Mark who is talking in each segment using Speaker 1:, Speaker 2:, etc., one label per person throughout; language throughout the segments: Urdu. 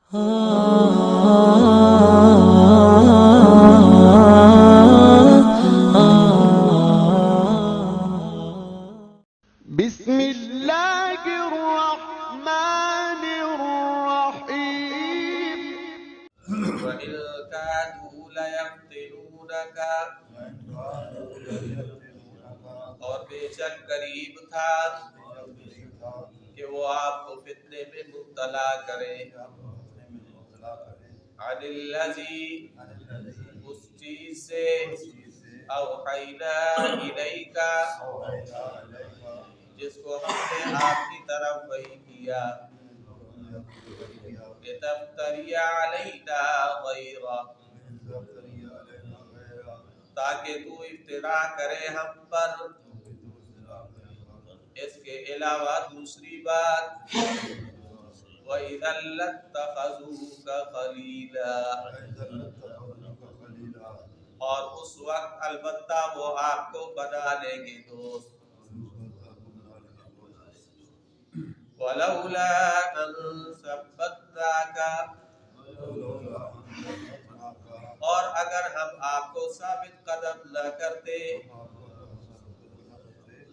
Speaker 1: بسم الله الرحمن الرحيم.
Speaker 2: وإن كادوا ليفتنونك اور بے شک قریب تھا کہ وہ آپ کو فتنے میں مبتلا کرے عن الذی اس چیز سے اوحینا الیک جس کو ہم نے آپ کی طرف وحی کیا لتفتری علینا غیرہ تاکہ تو افتراء کرے ہم پر اس کے علاوہ دوسری بات وَإِذًا لَاتَّخَذُوكَ خَلِيلًا اور اس وقت البتہ وہ آپ کو بنا لیں گے دوست وَلَوْلَا أَن ثَبَّتْنَاكَ اور اگر ہم آپ کو ثابت قدم نہ کرتے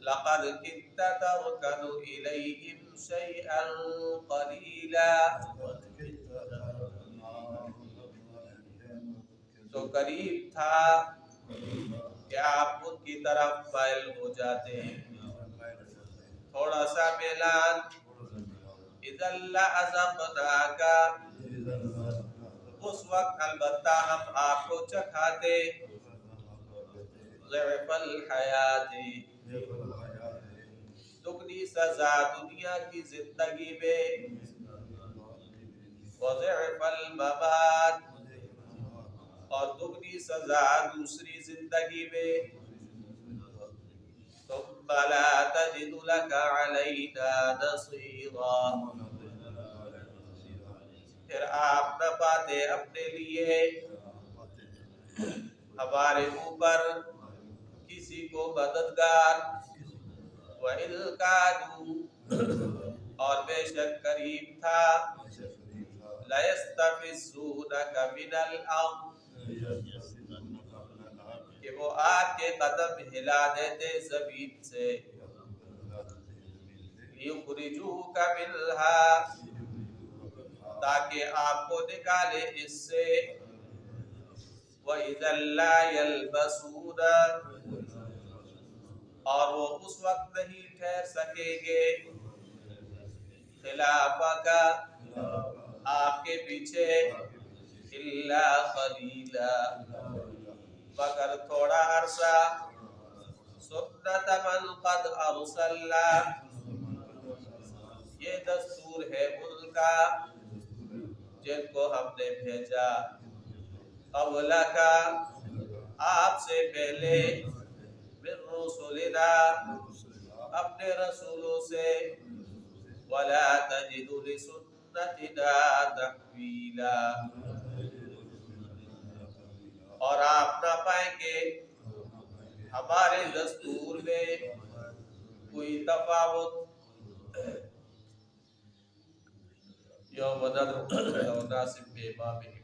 Speaker 2: لَقَدْ كِدتَّ تَرْكَنُ إِلَيْهِمْ شَيْئًا قَلِيلًا تو قریب تھا کہ آپ ان کی طرف مائل ہو جاتے تھوڑا سا میلان اِذًا لَأَذَقْنَاكَ اس وقت البتہ ہم آپ کو چکھاتے ضعف الحیات دگنی سزا دنیا کی زندگی میں وضعف الممات اور دگنی سزا دوسری زندگی میں ثم لا تجد لك علينا نصيرا پھر آپ نہ پاتے اپنے لیے ہمارے اوپر کسی کو مددگار وَإِذْ كَادُوا اور بے شک قریب تھا لَيَسْتَفِزُّونَكَ مِنَ الْأَرْضِ کہ وہ آپ کے قدم ہلا دیتے زمین سے لِيُخْرِجُوكَ مِنْهَا تاکہ آپ کو نکالے اس سے وَإِذًا لَا يَلْبَسُونَ اور وہ اس وقت نہیں ٹھہر سکیں گے خلافک آپ کے پیچھے الا قلیلا مگر تھوڑا عرصہ سنت من قد ارسلنا یہ دستور ہے ان کا جن کو ہم نے بھیجا قبلک آپ سے پہلے من رسولنا اپنے رسولوں سے ولا تجد لسنتنا تحویلا اور آپ نہ پائیں گے ہمارے دستور میں کوئی تفاوت یوم ندعو كل اناس بامامهم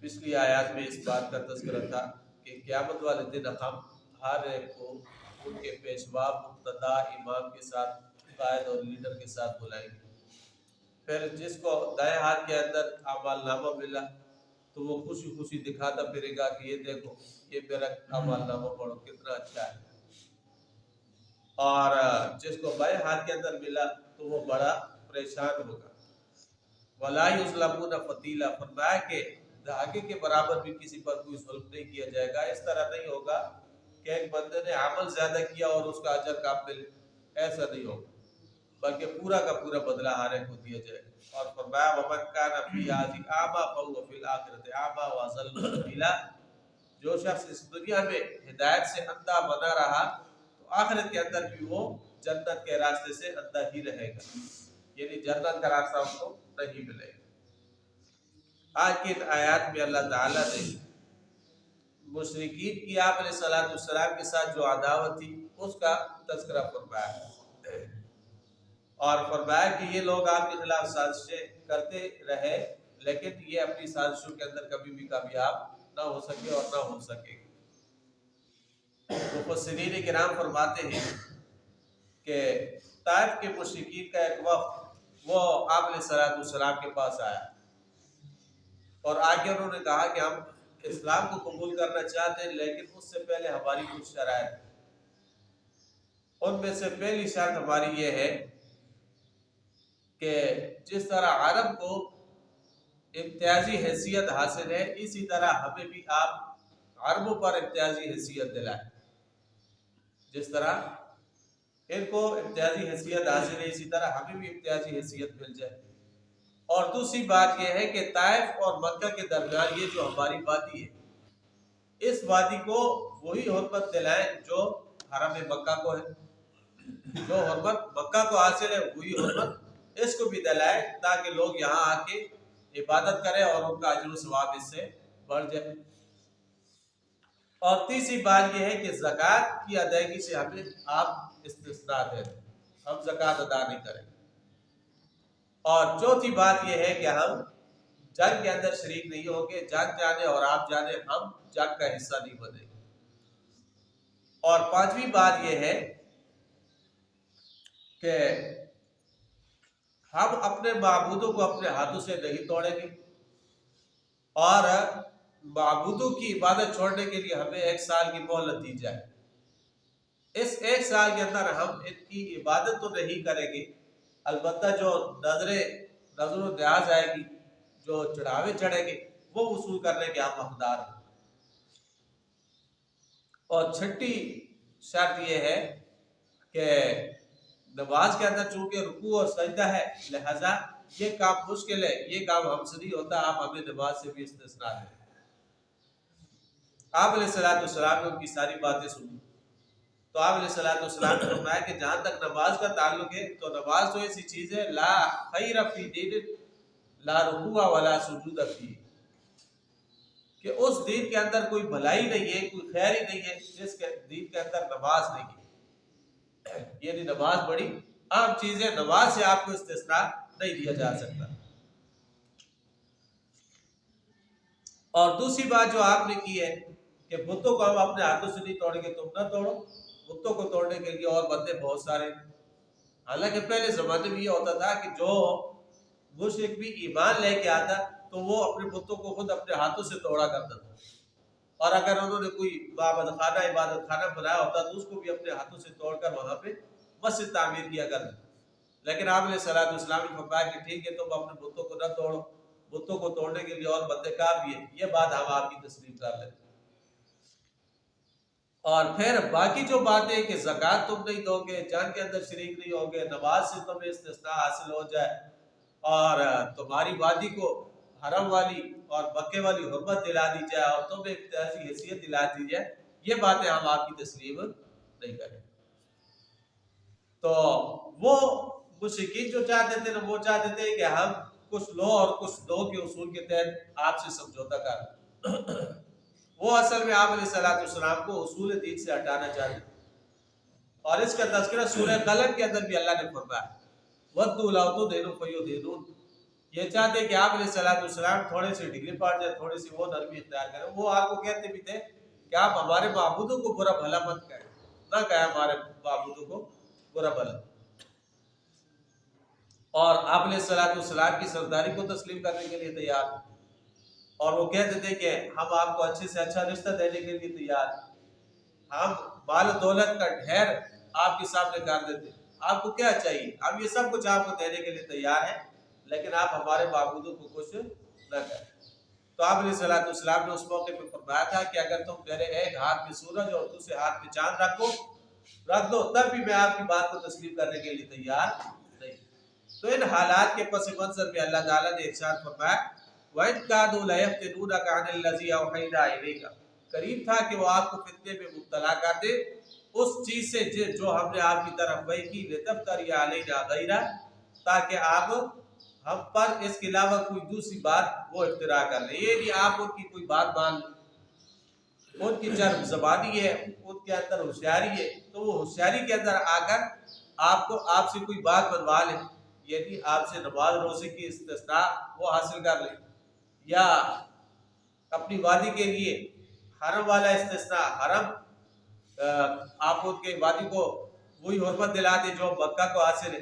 Speaker 2: پچھلی آیات میں اس بات کا تذکرہ تھا کہ قیامت والے دن ہم ہر ایک کو ان کے پیشوا مقتدا امام کے ساتھ قائد اور لیڈر کے ساتھ بلائیں گے پھر جس کو دائیں ہاتھ کے اندر اعمال نامہ ملا تو وہ خوشی خوشی دکھاتا پھرے گا کہ یہ دیکھو یہ میرا اعمال نامہ پڑھو کتنا اچھا ہے اور جس کو بائیں ہاتھ کے اندر ملا تو وہ بڑا پریشان ہوگا وَلَا يُظْلَمُونَ فَتِيلًا فرمایا کہ دھاگے کے برابر بھی کسی پر کوئی ظلم نہیں کیا جائے گا اس طرح نہیں ہوگا کہ ایک بندے نے عمل زیادہ کیا اور اس کا اجر کم ملے ایسا نہیں ہوگا بلکہ پورا کا پورا بدلہ ہر ایک کو دیا جائے گا اور فرمایا وَمَنْ كَانَ فِي هَٰذِهِ أَعْمَىٰ فَهُوَ فِي الْآخِرَةِ أَعْمَىٰ وَأَضَلُّ سَبِيلًا جو شخص اس دنیا میں ہدایت سے اندھا بنا رہا تو آخرت کے اندر بھی وہ جنت کے راستے سے اندھا ہی رہے گا یعنی جنت کا راستہ اس کو نہیں ملے گا آج کی آیات میں اللہ تعالیٰ نے مشرکین کی آپ علیہ السلام کے ساتھ جو عداوت تھی اس کا تذکرہ فرمایا ہے اور فرمایا کہ یہ لوگ آپ کے خلاف سازشیں کرتے رہے لیکن یہ اپنی سازشوں کے اندر کبھی بھی کامیاب نہ ہو سکے اور نہ ہو سکے. مفسرین کرام فرماتے ہیں کہ طائف کے مشرکین کا ایک وفد وہ آپ علیہ الصلوۃ والسلام کے پاس آیا اور آگے انہوں نے کہا کہ ہم اسلام کو قبول کرنا چاہتے ہیں لیکن اس سے پہلے ہماری کچھ شرائط ہیں. ان میں سے پہلی شرط ہماری یہ ہے کہ جس طرح عرب کو امتیازی حیثیت حاصل ہے اسی طرح ہمیں بھی آپ عربوں پر امتیازی حیثیت دلائیں. جس طرح ان کو امتیازی حیثیت حاصل ہے اسی طرح ہمیں بھی امتیازی حیثیت مل جائے. اور دوسری بات یہ ہے کہ طائف اور مکہ کے درمیان یہ جو ہماری وادی ہے اس وادی کو وہی حرمت دلائیں جو حرم مکہ کو ہے. جو حرمت مکہ کو حاصل ہے وہی حرمت اس کو بھی دلائیں تاکہ لوگ یہاں آ کے عبادت کریں اور ان کا اجر و ثواب اس سے بڑھ جائے. اور تیسری بات یہ ہے کہ زکوٰۃ کی ادائیگی سے ہمیں آپ استثناء دیں، ہم زکوٰۃ ادا نہیں کریں. اور چوتھی بات یہ ہے کہ ہم جنگ کے اندر شریک نہیں ہوں گے، جنگ جانے اور آپ جانے ہم جنگ کا حصہ نہیں بنیں گے. اور پانچویں بات یہ ہے کہ ہم اپنے معبودوں کو اپنے ہاتھوں سے نہیں توڑیں گے اور معبودوں کی عبادت چھوڑنے کے لیے ہمیں 1 سال کی مہلت دی جائے. اس 1 سال کے اندر ہم ان کی عبادت تو نہیں کریں گے، البتہ جو نظر و نیاز آئے گی، جو چڑھاوے چڑھیں گے وہ وصول کرنے کے ہم حقدار ہیں. اور چھٹی شرط یہ ہے کہ نماز کے اندر چونکہ رکوع اور سجدہ ہے لہذا یہ کام مشکل ہے، یہ کام ہم سے نہیں ہوتا، آپ ہمیں نماز سے بھی استثناء دیں. آپ علیہ الصلوۃ والسلام نے ان کی ساری باتیں سنی تو آپ علیہ الصلوۃ والسلام نے فرمایا کہ جہاں تک نماز کا تعلق ہے تو نماز تو ایسی چیز ہے لا خیر فی دین لا رکوع ولا سجود فی، کہ اس دین کے اندر کوئی بھلائی نہیں ہے، کوئی خیر ہی نہیں ہے جس کے دین کے اندر نماز نہیں ہے. یعنی نماز بڑی عام چیز ہے، نماز سے آپ کو استثناء نہیں دیا جا سکتا. اور دوسری بات جو آپ نے کی ہے کہ بتوں کو ہم اپنے ہاتھوں سے نہیں توڑیں گے، تم نہ توڑو. بتوں کو توڑنے کے لیے اور بندے بہت سارے، حالانکہ پہلے زمانے میں یہ ہوتا تھا کہ جو مشرک بھی ایمان لے کے آتا تو وہ اپنے بتوں کو خود اپنے ہاتھوں سے توڑا کرتا تھا، اور اگر انہوں نے کوئی عبادت خانہ بنایا ہوتا تو اس کو بھی اپنے ہاتھوں سے توڑ کر وہاں پہ مسجد تعمیر کیا کرتے. لیکن آپ علیہ الصلوۃ والسلام نے فرمایا کہ ٹھیک ہے تم اپنے بتوں کو نہ توڑو، بتوں کو توڑنے کے لیے اور بندے کافی ہیں، یہ بات ہم آپ کی تسلیم کر لیتے. اور پھر باقی جو باتیں کہ زکوٰۃ تم نہیں دو گے، جنگ کے اندر شریک نہیں ہوگے، نماز سے تمہیں استثناء حاصل ہو جائے اور تمہاری وادی کو حرم والی اور مکے والی حرمت دلا دی جائے اور تمہیں امتیازی حیثیت دلا دی جائے، یہ باتیں ہم آپ کی تسلیم نہیں کریں. تو وہ مشرکین جو چاہتے تھے نا وہ چاہتے تھے کہ ہم کچھ لو اور کچھ دو کے اصول کے تحت آپ سے سمجھوتا کر. وہ اصل میں آپ علیہ الصلوۃ والسلام کو اصول دین سے ہٹانا چاہتے تھے. اور اس کا تذکرہ سورہ قلم کے اندر بھی اللہ نے فرمایا وَدُّوا لَوْ تُدْهِنُ فَيُدْهِنُونَ. یہ چاہتے کہ آپ علیہ الصلوۃ والسلام تھوڑے سے ڈگری پڑ جائے، تھوڑی سی وہ نرمی اختیار کریں. وہ آپ کو کہتے بھی تھے کہ آپ ہمارے معبودوں کو برا بھلا مت کہیں، نہ کہیں ہمارے معبودوں کو برا بھلا. اور آپ علیہ الصلوۃ والسلام کی سرداری کو تسلیم کرنے کے لیے تیار ہیں، اور وہ کہتے تھے کہ ہم آپ کو اچھے سے اچھا رشتہ دینے کے لیے تیار ہیں، ہم مال و دولت کا ڈھیر آپ کے سامنے کر دیتے، آپ کو کیا چاہیے، ہم یہ سب کچھ آپ کو دینے کے لیے تیار ہیں لیکن آپ ہمارے معبودوں کو کچھ نہ کریں. تو آپ علیہ الصلوۃ والسلام نے اس موقع پہ فرمایا تھا کہ اگر تم میرے ایک ہاتھ میں سورج اور دوسرے ہاتھ میں چاند رکھ دو تب بھی میں آپ کی بات کو تسلیم کرنے کے لیے تیار نہیں. تو ان حالات کے پس منظر میں اللہ تعالیٰ نے ارشاد فرمایا وَإِن كَادُوا لَيَفْتِنُونَكَ عَنِ الَّذِي أَوْحَيْنَا إِلَيْكَ، قریب تھا کہ وہ آپ کو فتنے میں مبتلا کر دے اس چیز سے جو ہم نے آپ کی طرف وحی کی لِتَفْتَرِيَ عَلَيْنَا غَيْرَهُ، تاکہ آپ ہم پر اس کے علاوہ کوئی دوسری بات وہ اختراع کر لیں. یہ نہیں آپ ان کی کوئی بات مان لیں، ان کی چرب زبانی ہے، ان کے اندر ہوشیاری ہے تو وہ ہوشیاری کے اندر آ کر آپ کو آپ سے کوئی بات بنوا لے، یعنی آپ سے نماز روزے کی استثناء وہ حاصل کر لے، یا اپنی وادی کے لیے حرم والا استثناء، حرم آپ ان کے وادی کو وہی حرمت دلا دے جو مکہ کو حاصل ہے،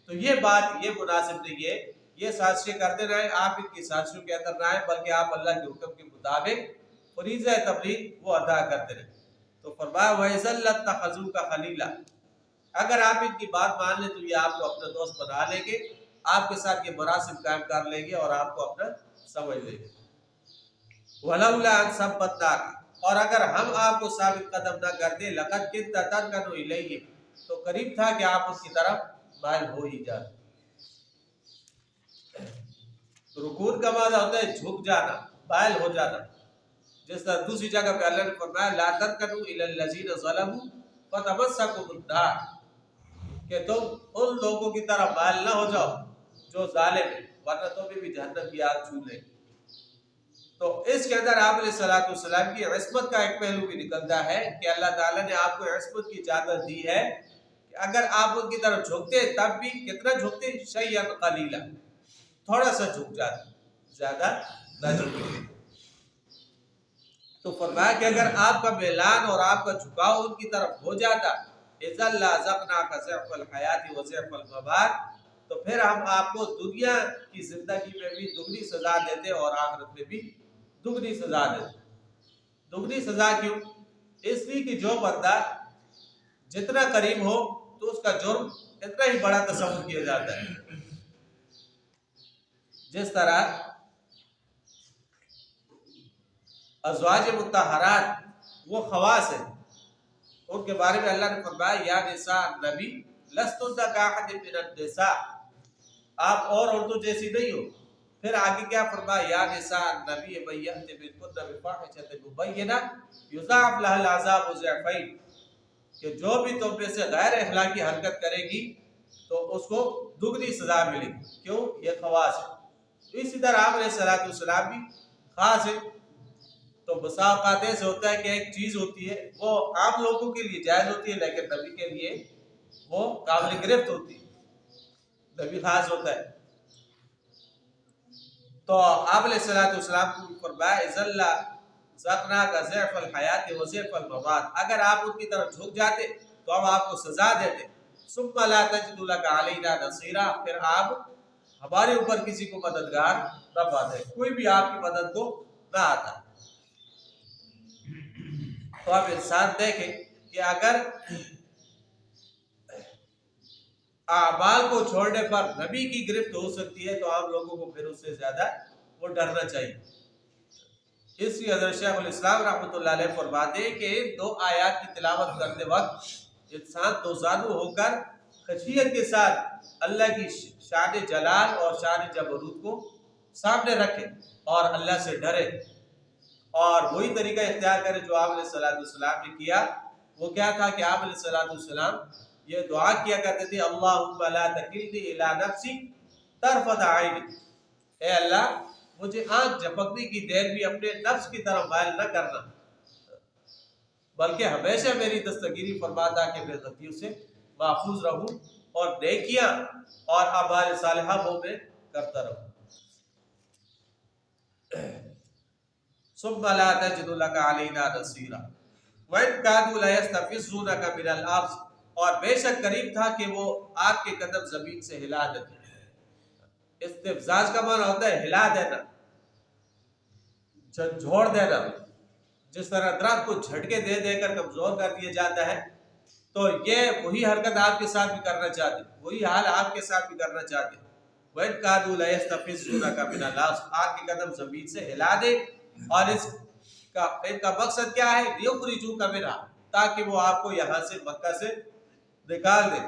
Speaker 2: تو یہ بات یہ مناسب نہیں ہے۔ یہ سازشیں کرتے رہے، آپ ان کی سازشوں کے اندر نہ آئے، بلکہ آپ اللہ کے حکم کے مطابق فریضہ تبلیغ وہ ادا کرتے رہے۔ تو فرمایا وَإِذًا لَاتَّخَذُوكَ خَلِيلًا، اگر آپ ان کی بات مان لیں تو یہ آپ کو اپنا دوست بنا لیں گے، آپ کے ساتھ یہ مراسم قائم کر لیں گے اور آپ کو اپنا سمجھ لیں گے۔ وَلَوْلَا أَن ثَبَّتْنَاكَ، اور اگر ہم آپ کو ثابت قدم نہ کرتے، لَقَدْ كِدتَّ تَرْكَنُ إِلَيْهِمْ، تو قریب تھا کہ آپ اس کی طرف مائل ہو ہی جاتے۔ رکوع کا معنی ہوتا ہے جھک جانا، مائل ہو جانا، جس طرح دوسری جگہ پہ اللہ نے فرمایا لا ترکنوا الی الذین ظلموا فتمسکم النار، کہ تم ان لوگوں کی طرح مائل نہ ہو جاؤ جو ظالم ہیں، ورنہ تمہیں بھی جہنم کی آگ چھو لے۔ تو اس کے اندر آپ علیہ الصلوۃ والسلام کی عصمت کا ایک پہلو بھی نکلتا ہے کہ اللہ تعالیٰ نے آپ کو عصمت کی اجازت دی ہے کہ اگر آپ ان کی طرف جھکتے تب بھی کتنا جھکتے، شیئا قلیلا، تھوڑا سا جھک جاتے، زیادہ نہ جھکتے۔ تو فرمایا کہ اگر آپ کا میلان اور آپ کا جھکاؤ ان کی طرف ہو جاتا، اذا لازقناک ضعف الحیات وضعف الممات، تو پھر ہم آپ کو دنیا کی زندگی میں بھی دگنی سزا دیتے اور آخرت میں بھی دگنی سزا دیتے۔ دگنی سزا کیوں؟ اس لیے کہ جو بندہ جتنا قریب ہو تو اس کا جرم اتنا ہی بڑا تصور کیا جاتا ہے۔ جس طرح ازواج مطہرات وہ خواص ہیں، ان کے بارے میں اللہ نے فرمایا یا نساء النبی لستن کاحد من النساء، آپ اور عورتوں جیسی نہیں ہو۔ پھر آگے کیا فرمایا یا نساء النبی من یأت منکن بفاحشۃ مبینہ یضاعف لها العذاب ضعفین، کہ جو بھی تم میں سے غیر اخلاقی حرکت کرے گی تو اس کو دگنی سزا ملے گی۔ کیوں؟ یہ خواص ہے۔ تو اسی طرح آپ علیہ الصلوۃ والسلام بھی خاص ہے۔ تو بسا اوقات ایسے ہوتا ہے کہ ایک چیز ہوتی ہے وہ عام لوگوں کے لیے جائز ہوتی ہے، لیکن نبی کے لیے وہ قابل گرفت ہوتی ہے، نبی خاص ہوتا ہے۔ تو آپ علیہ الصلوۃ والسلام کو فرمایا اذا لازقناک ضعف الحیات وضعف الممات، اگر آپ ان کی طرف جھک جاتے تو ہم آپ کو سزا دیتے، ثم لا تجد لک علینا نصیرا، پھر آپ ہمارے اوپر کسی کو مددگار نہ پاتے، کوئی بھی آپ کی مدد کو نہ آتا۔ تو آپ انسان دیکھیں کہ اگر اعمال کو چھوڑنے پر نبی کی گرفت ہو سکتی ہے تو عام لوگوں کو پھر اس سے زیادہ وہ ڈرنا چاہیے۔ اس لیے حضرت شیخ الاسلام رحمۃ اللہ علیہ فرماتے ہیں کہ دو آیات کی تلاوت کرتے وقت انسان دوزانو ہو کر خشیت کے ساتھ اللہ کی شان جلال اور شان جبروت کو سامنے رکھے اور اللہ سے ڈرے، اور وہی طریقہ اختیار کرے جو آپ علیہ الصلوۃ والسلام نے کیا۔ وہ کیا تھا کہ آپ علیہ الصلوۃ والسلام یہ دعا کیا کرتے تھے اللہم لا تکلنی الی نفسی طرفۃ عین، اے اللہ مجھے آنکھ جھپکنے کی دیر بھی اپنے نفس کی طرف مائل نہ کرنا، بلکہ ہمیشہ میری دستگیری فرماتا کہ میں غلطیوں سے محفوظ رہوں اور نیکیاں اور اعمال صالحہ وہ میں کرتا رہوں۔ ثم لا تجد لك علينا نصيرا وإن كادوا ليستفزونك من الأرض، اور بے شک قریب تھا کہ وہ آپ کے قدم زمین سے ہلا دیتے۔ استفزاز کا معنی ہوتا ہے ہلا دینا، جھنجھوڑ دینا، جس طرح درخت کو جھٹکے دے دے کر کمزور کر دیا جاتا ہے، تو یہ وہی حرکت آپ کے ساتھ بھی کرنا چاہتے، وہی حال آپ کے ساتھ بھی کرنا چاہتے۔ وَإِن كَادُوا لَيَسْتَفِزُّونَكَ مِنَ الْأَرْضِ، آپ کے قدم زمین سے ہلا دے، اور ان کا مقصد کیا ہے لِيُخْرِجُوكَ مِنْهَا، تاکہ وہ آپ کو یہاں سے مکہ سے نکال دے۔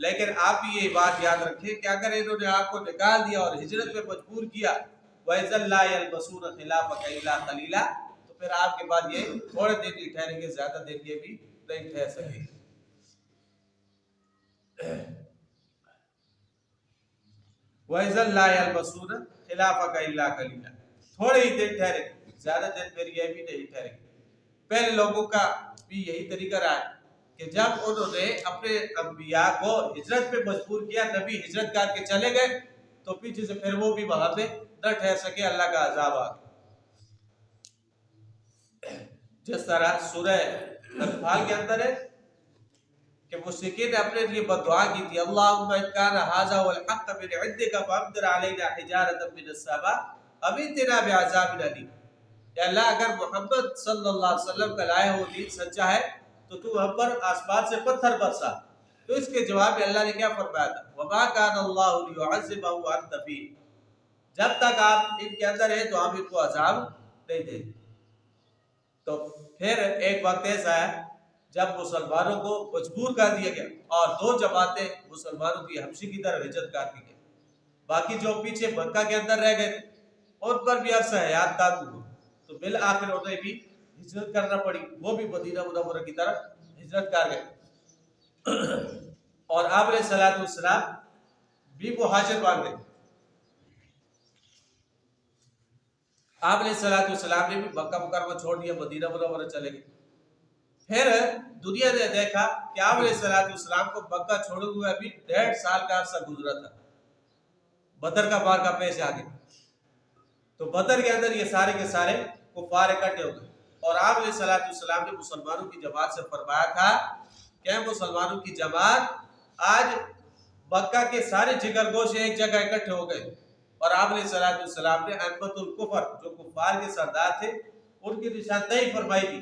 Speaker 2: لیکن آپ بھی یہ بات یاد رکھیں کہ اگر انہوں نے آپ کو نکال دیا اور ہجرت میں مجبور کیا وَإِذًا لَا يَلْبَسُونَ خِلَافَكَ إِلَّا قَلِيلًا، تو پھر آپ کے بعد یہ تھوڑے دن ہی ٹھہریں گے، زیادہ دن یہ بھی نہیں ٹھہر سکیں گے۔ وَإِذًا لَا يَلْبَسُونَ خِلَافَكَ إِلَّا قَلِيلًا، تھوڑے ہی دن ٹھہریں گے، زیادہ دن پھر یہ بھی نہیں ٹھہریں گے۔ پہلے لوگوں کا بھی یہی طریقہ رہا ہے کہ جب انہوں نے اپنے انبیاء کو ہجرت پہ مجبور کیا، نبی ہجرت کر کے چلے گئے، تو پیچھے سے پھر وہ بھی وہاں پہ نہ ٹھہر سکے، اللہ کا عذاب آ گیا۔ جس طرح سورہ انفال کے اندر ہے کہ مشرکین نے اپنے لیے بددعا کی تھی، اللہم ان کان ھذا هو الحق من عندک فامطر علینا حجارۃ من السماء او ائتنا بعذاب الیم۔ کہ اللہ اگر محمد صلی اللہ علیہ وسلم کا لائے ہو دین سچا ہے تو تو ہم پر آسمان سے پتھر برسا۔ تو اس کے جواب میں اللہ نے کیا فرمایا تھا، وما کان اللہ لیعذبهم وانت فیہم، جب تک آپ ان کے اندر ہیں تو ہم ان کو عذاب نہیں دیں گے۔ تو پھر ایک وقت ایسا ہے جب مسلمانوں کو مجبور کر دیا گیا اور دو جماعتیں مسلمانوں کی حبشی کی طرف ہجرت کر دی گئی، باقی جو پیچھے مکہ کے اندر رہ گئے ان پر بھی عرصہ حیات تانگ ہوا، تو بالآخر انہیں بھی ہجرت کرنا پڑی، وہ بھی مدینہ منورہ کی طرف ہجرت کر گئے اور آپ علیہ الصلوۃ والسلام بھی مہاجر بن گئے۔ آپ علیہ الصلوۃ والسلام نے بھی مکہ مکرمہ چھوڑ دیا، مدینہ منورہ چلے گئے۔ پھر دنیا نے دیکھا کہ آپ علیہ الصلوۃ والسلام کو مکہ چھوڑے ہوئے ابھی 1.5 سال کا عرصہ گزرا تھا، بدر کا معرکہ پیش آ گیا۔ تو بدر کے اندر یہ سارے کے سارے کفار اکٹھے ہو گئے اور آپ علیہ الصلوۃ والسلام نے مسلمانوں کی جماعت سے فرمایا تھا کہ مسلمانوں کی جماعت آج مکہ کے سارے جگر گوشے ایک جگہ اکٹھے ہو گئے، اور آپ علیہ الصلوۃ والسلام نے ائمۃ الکفر جو کفار کے سردار تھے ان کی نشاندہی فرمائی تھی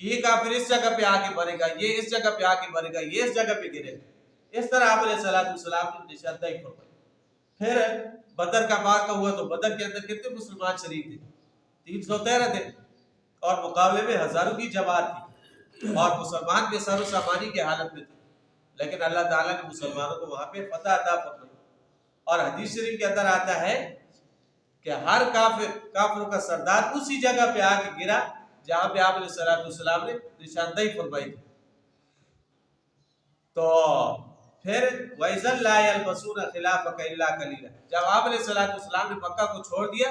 Speaker 2: کہ یہ کافر اس جگہ پہ آ کے مرے گا، یہ اس جگہ پہ آ کے مرے گا، یہ اس جگہ پہ گرے گا۔ اس طرح آپ علیہ الصلوۃ والسلام نے نشاندہی فرمائی۔ پھر بدر کا معرکہ ہوا تو بدر کے اندر کتنے مسلمان شریک تھے؟ 313 تھے، اور مقابلے میں ہزاروں کی جماعت تھی اور مسلمان بے سر و سامانی کی حالت میں تھے، لیکن اللہ تعالیٰ نے مسلمانوں کو وہاں پہ فتح عطا فرمائی۔ اور حدیث شریف کے اندر آتا ہے کہ ہر کافروں کا سردار اسی جگہ پہ آ کے گرا جہاں پہ آپ علیہ الصلوۃ والسلام نے نشاندہی فرمائی تھی۔ تو پھر وَإِذًا لَا يَلْبَسُونَ خِلَافَكَ إِلَّا قَلِيلًا، جب آپ علیہ الصلوۃ والسلام نے مکہ کو چھوڑ دیا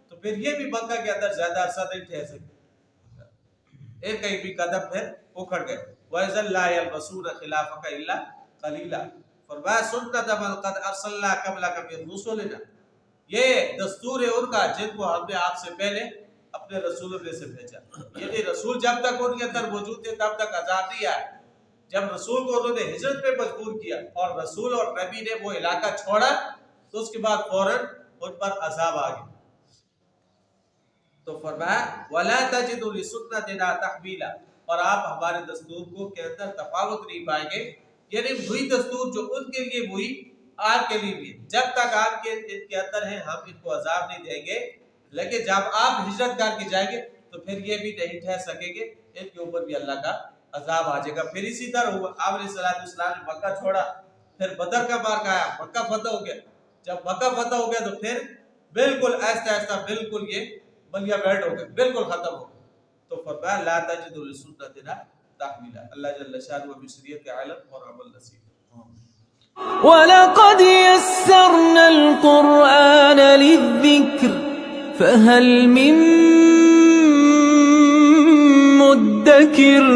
Speaker 2: تو پھر یہ بھی مکہ کے اندر زیادہ عرصہ نہیں ٹھہر سکے، ایک کہیں بھی قدم پھر اکھڑ گئے۔ وَإِذًا لَا يَلْبَسُونَ خِلَافَكَ إِلَّا قَلِيلًا، فرمایا سُنَّتَ مَنْ قَدْ أَرْسَلْنَا قَبْلَكَ مِن رُّسُلِنَا، یہ دستور ہے ان کا جن کو ہم نے آپ سے پہلے اپنے رسولوں میں سے بھیجا۔ یعنی رسول جب تک ان کے اندر موجود تھے تب تک عذاب نہیں آیا، جب رسول کو انہوں نے ہجرت پہ مجبور کیا اور رسول اور نبی نے وہ علاقہ چھوڑا تو اس کے بعد فوراً ان پر عذاب آ گیا۔ تو فرمایا وَلَا تَجِدُ لِسُنَّتِنَا تَحْوِيلًا، اور آپ ہمارے دستور کو کے اندر تفاوت نہیں پائیں گے، یعنی وہی دستور جو ان کے لیے وہی آپ کے لیے بھی، جب تک آپ کے ان کے اندر ہیں ہم ان کو عذاب نہیں دیں گے، لیکن جب آپ ہجرت کر کے جائیں گے تو پھر یہ بھی نہیں ٹھہر سکیں گے، ان کے اوپر بھی اللہ کا عذاب آ جائے گا۔ پھر اسی طرح ہوا، آپ علیہ الصلوۃ والسلام نے مکہ چھوڑا، پھر بدر کا معرکہ آیا، مکہ فتح ہو گیا۔ جب مکہ فتح ہو گیا تو پھر بالکل آہستہ آہستہ بالکل یہ بلیا بیٹھ ہو گیا، بالکل ختم ہو گیا۔ تو فرمایا لا تجد لسنتنا تحویلا، اللہ جل شانہ بشریعت علم اور عمل نصیب۔
Speaker 3: وَلَقَدْ يَسَّرْنَا الْقُرْآنَ لِلذِّكْرِ فَهَلْ مِن مُّدَّكِرٍ